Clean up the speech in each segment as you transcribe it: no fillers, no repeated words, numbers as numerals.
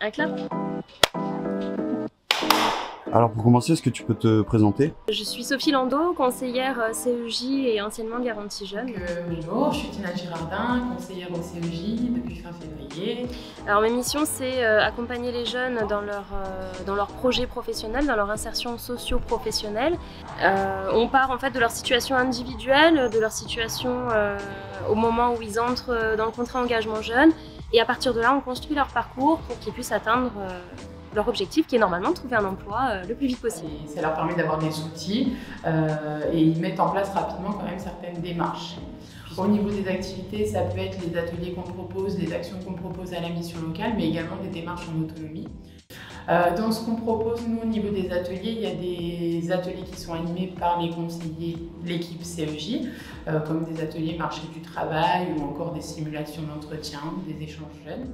Un clap. Alors pour commencer, est-ce que tu peux te présenter? Je suis Sophie Landau, conseillère CEJ et anciennement garantie jeune. Bonjour, je suis Tina Girardin, conseillère au CEJ depuis fin février. Alors ma mission, c'est accompagner les jeunes dans leur projet professionnel, dans leur insertion socio-professionnelle. On part en fait de leur situation individuelle, de leur situation au moment où ils entrent dans le contrat engagement jeune, et à partir de là, on construit leur parcours pour qu'ils puissent atteindre leur objectif qui est normalement de trouver un emploi le plus vite possible. Et ça leur permet d'avoir des outils et ils mettent en place rapidement quand même certaines démarches. Au niveau des activités, ça peut être les ateliers qu'on propose, les actions qu'on propose à la mission locale, mais également des démarches en autonomie. Dans ce qu'on propose, nous, au niveau des ateliers, il y a des ateliers qui sont animés par les conseillers de l'équipe CEJ, comme des ateliers marché du travail ou encore des simulations d'entretien, des échanges jeunes.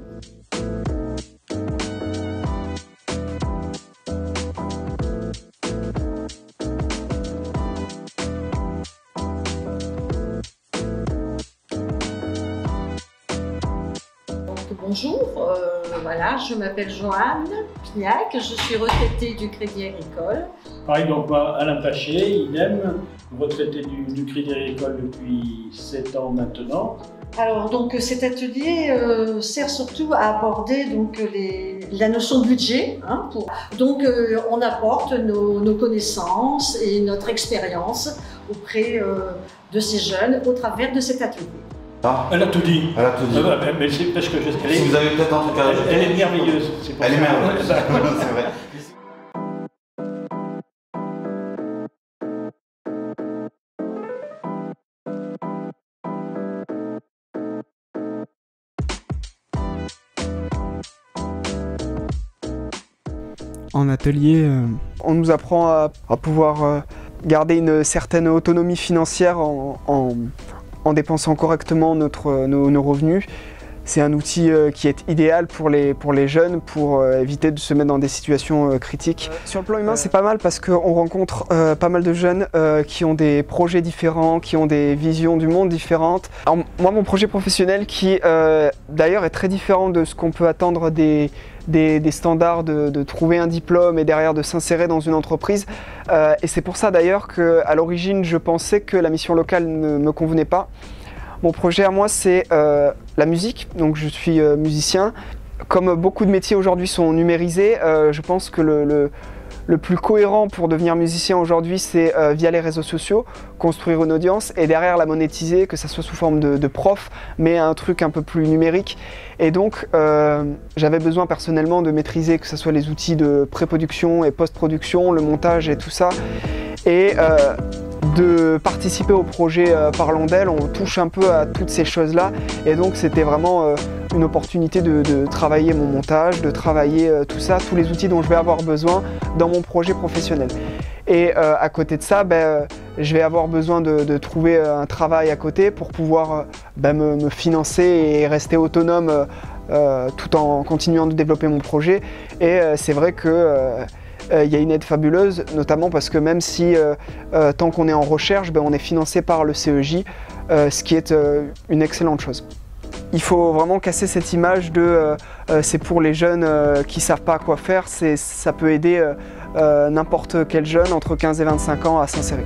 Bonjour, voilà, je m'appelle Joanne Pignac, je suis retraitée du Crédit Agricole. Pareil, donc moi, Alain Paché, idem, retraité du Crédit Agricole depuis 7 ans maintenant. Alors donc cet atelier sert surtout à aborder donc, la notion de budget. Donc on apporte nos connaissances et notre expérience auprès de ces jeunes au travers de cet atelier. Ah. Elle a tout dit. Elle a tout dit. Mais c'est parce que si vous avez peut-être un truc à ajouter. Elle est merveilleuse. Elle est merveilleuse, c'est vrai. En atelier, on nous apprend à pouvoir garder une certaine autonomie financière en dépensant correctement nos revenus. C'est un outil qui est idéal pour les jeunes pour éviter de se mettre dans des situations critiques. Sur le plan humain, c'est pas mal parce qu'on rencontre pas mal de jeunes qui ont des projets différents, qui ont des visions du monde différentes. Alors, moi, mon projet professionnel qui d'ailleurs est très différent de ce qu'on peut attendre des standards de trouver un diplôme et derrière de s'insérer dans une entreprise. Et c'est pour ça d'ailleurs qu'à l'origine, je pensais que la mission locale ne me convenait pas. Mon projet à moi, c'est la musique, donc je suis musicien. Comme beaucoup de métiers aujourd'hui sont numérisés, je pense que le plus cohérent pour devenir musicien aujourd'hui, c'est via les réseaux sociaux, construire une audience et derrière la monétiser, que ça soit sous forme de prof, mais un truc un peu plus numérique. Et donc, j'avais besoin personnellement de maîtriser que ce soit les outils de pré-production et post-production, le montage et tout ça. Et de participer au projet Parlons d'elle, on touche un peu à toutes ces choses-là. Et donc, c'était vraiment une opportunité de travailler mon montage, de travailler tout ça, tous les outils dont je vais avoir besoin dans mon projet professionnel. Et à côté de ça, je vais avoir besoin de trouver un travail à côté pour pouvoir me financer et rester autonome tout en continuant de développer mon projet. Et c'est vrai que il y a une aide fabuleuse, notamment parce que même si tant qu'on est en recherche, on est financé par le CEJ, ce qui est une excellente chose. Il faut vraiment casser cette image de c'est pour les jeunes qui ne savent pas quoi faire, ça peut aider n'importe quel jeune entre 15 et 25 ans à s'insérer.